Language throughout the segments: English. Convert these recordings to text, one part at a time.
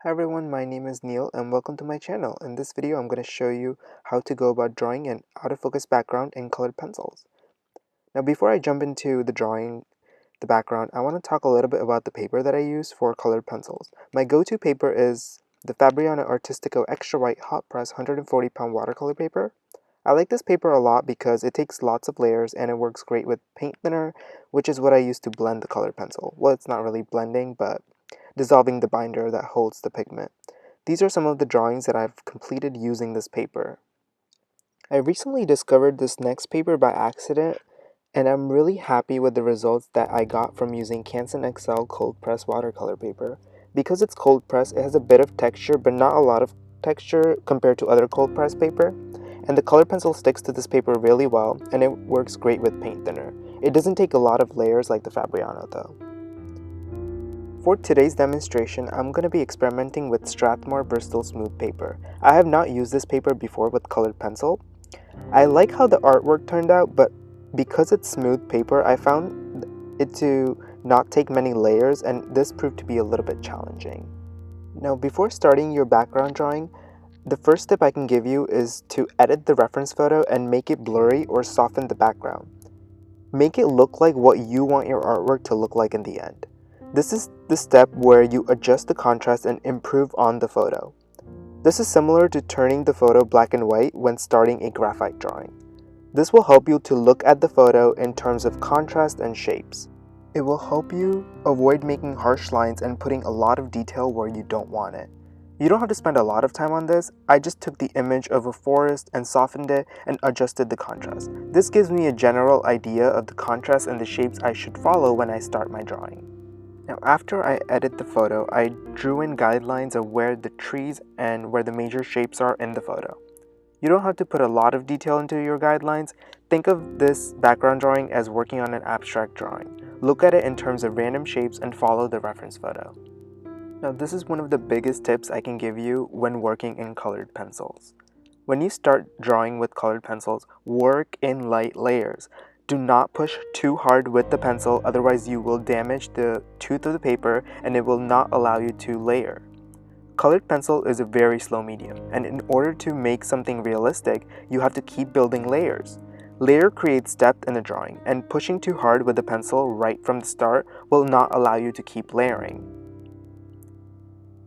Hi everyone, my name is Neil and welcome to my channel. In this video, I'm going to show you how to go about drawing an out of focus background in colored pencils. Now before I jump into drawing the background, I want to talk a little bit about the paper that I use for colored pencils. My go-to paper is the Fabrinao Artistico Extra White Hot Press 140-pound watercolor paper. I like this paper a lot because it takes lots of layers and it works great with paint thinner, which is what I use to blend the colored pencil. Well, it's not really blending, but dissolving the binder that holds the pigment. These are some of the drawings that I've completed using this paper. I recently discovered this next paper by accident, and I'm really happy with the results that I got from using Canson XL cold press watercolor paper. Because it's cold press, it has a bit of texture, but not a lot of texture compared to other cold press paper, and the color pencil sticks to this paper really well, and it works great with paint thinner. It doesn't take a lot of layers like the Fabrinao though. For today's demonstration, I'm going to be experimenting with Strathmore Bristol Smooth paper. I have not used this paper before with colored pencil. I like how the artwork turned out, but because it's smooth paper, I found it to not take many layers, and this proved to be a little bit challenging. Now, before starting your background drawing, the first tip I can give you is to edit the reference photo and make it blurry or soften the background. Make it look like what you want your artwork to look like in the end. This is the step where you adjust the contrast and improve on the photo. This is similar to turning the photo black and white when starting a graphite drawing. This will help you to look at the photo in terms of contrast and shapes. It will help you avoid making harsh lines and putting a lot of detail where you don't want it. You don't have to spend a lot of time on this. I just took the image of a forest and softened it and adjusted the contrast. This gives me a general idea of the contrast and the shapes I should follow when I start my drawing. Now, after I edit the photo, I drew in guidelines of where the trees and where the major shapes are in the photo. You don't have to put a lot of detail into your guidelines. Think of this background drawing as working on an abstract drawing. Look at it in terms of random shapes and follow the reference photo. Now, this is one of the biggest tips I can give you when working in colored pencils. When you start drawing with colored pencils, work in light layers. Do not push too hard with the pencil, otherwise you will damage the tooth of the paper and it will not allow you to layer. Colored pencil is a very slow medium, and in order to make something realistic, you have to keep building layers. Layer creates depth in a drawing, and pushing too hard with the pencil right from the start will not allow you to keep layering.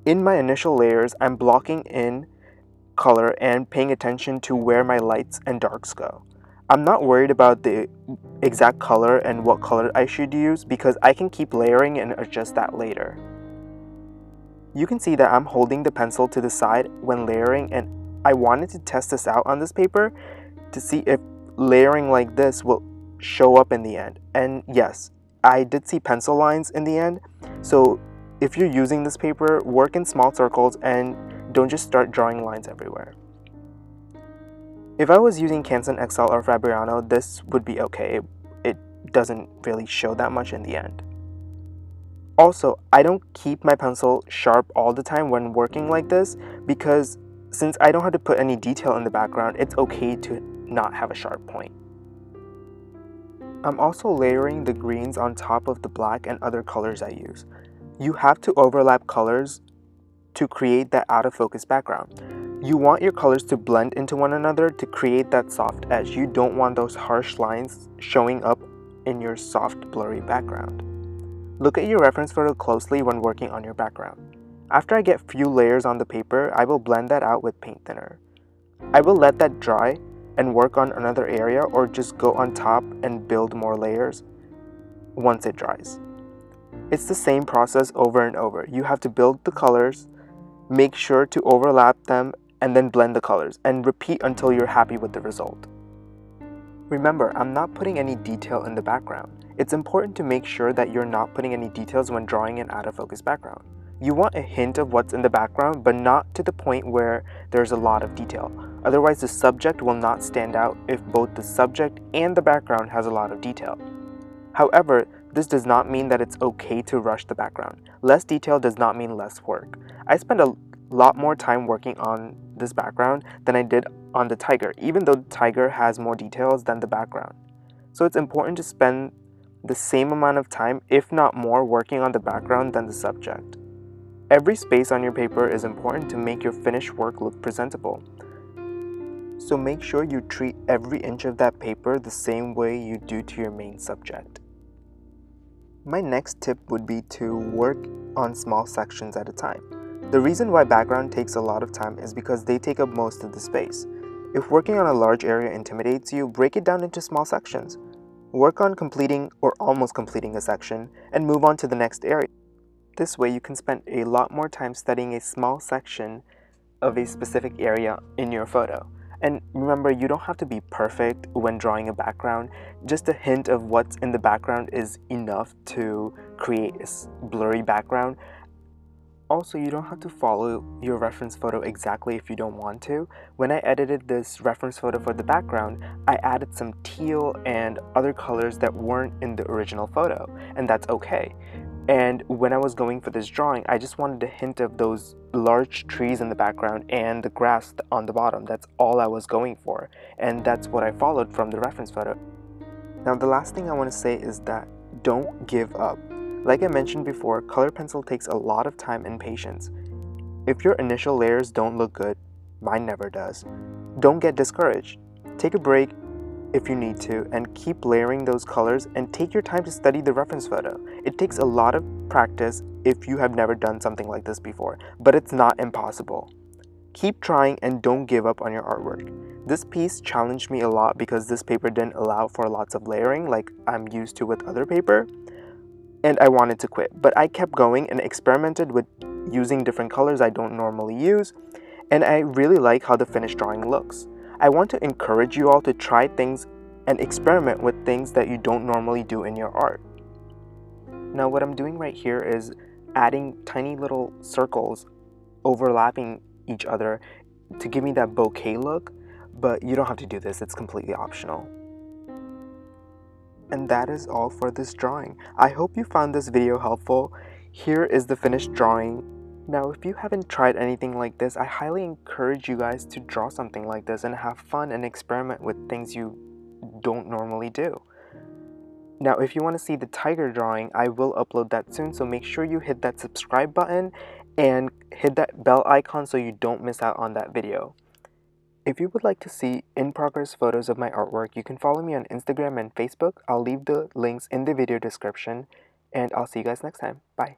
In my initial layers, I'm blocking in color and paying attention to where my lights and darks go. I'm not worried about the exact color and what color I should use because I can keep layering and adjust that later. You can see that I'm holding the pencil to the side when layering, and I wanted to test this out on this paper to see if layering like this will show up in the end. And yes, I did see pencil lines in the end. So if you're using this paper, work in small circles and don't just start drawing lines everywhere. If I was using Canson XL or Fabrinao, this would be okay. It doesn't really show that much in the end. Also, I don't keep my pencil sharp all the time when working like this because since I don't have to put any detail in the background, it's okay to not have a sharp point. I'm also layering the greens on top of the black and other colors I use. You have to overlap colors to create that out of focus background. You want your colors to blend into one another to create that soft edge. You don't want those harsh lines showing up in your soft, blurry background. Look at your reference photo closely when working on your background. After I get few layers on the paper, I will blend that out with paint thinner. I will let that dry and work on another area or just go on top and build more layers once it dries. It's the same process over and over. You have to build the colors, make sure to overlap them, and then blend the colors, and repeat until you're happy with the result. Remember, I'm not putting any detail in the background. It's important to make sure that you're not putting any details when drawing an out of focus background. You want a hint of what's in the background, but not to the point where there's a lot of detail. Otherwise, the subject will not stand out if both the subject and the background has a lot of detail. However, this does not mean that it's okay to rush the background. Less detail does not mean less work. I spent a lot more time working on this background than I did on the tiger, even though the tiger has more details than the background. So it's important to spend the same amount of time, if not more, working on the background than the subject. Every space on your paper is important to make your finished work look presentable. So make sure you treat every inch of that paper the same way you do to your main subject. My next tip would be to work on small sections at a time. The reason why background takes a lot of time is because they take up most of the space. If working on a large area intimidates you, break it down into small sections. Work on completing or almost completing a section and move on to the next area. This way you can spend a lot more time studying a small section of a specific area in your photo. And remember, you don't have to be perfect when drawing a background. Just a hint of what's in the background is enough to create a blurry background. Also, you don't have to follow your reference photo exactly if you don't want to. When I edited this reference photo for the background, I added some teal and other colors that weren't in the original photo, and that's okay. And when I was going for this drawing, I just wanted a hint of those large trees in the background and the grass on the bottom. That's all I was going for, and that's what I followed from the reference photo. Now, the last thing I want to say is that don't give up. Like I mentioned before, color pencil takes a lot of time and patience. If your initial layers don't look good, mine never does, don't get discouraged. Take a break if you need to, and keep layering those colors and take your time to study the reference photo. It takes a lot of practice if you have never done something like this before, but it's not impossible. Keep trying and don't give up on your artwork. This piece challenged me a lot because this paper didn't allow for lots of layering like I'm used to with other paper, and I wanted to quit, but I kept going and experimented with using different colors I don't normally use, and I really like how the finished drawing looks. I want to encourage you all to try things and experiment with things that you don't normally do in your art. Now, what I'm doing right here is adding tiny little circles overlapping each other to give me that bouquet look, but you don't have to do this, it's completely optional. And that is all for this drawing. I hope you found this video helpful. Here is the finished drawing. Now, if you haven't tried anything like this, I highly encourage you guys to draw something like this and have fun and experiment with things you don't normally do. Now, if you want to see the tiger drawing, I will upload that soon, so make sure you hit that subscribe button and hit that bell icon so you don't miss out on that video. If you would like to see in-progress photos of my artwork, you can follow me on Instagram and Facebook. I'll leave the links in the video description, and I'll see you guys next time. Bye.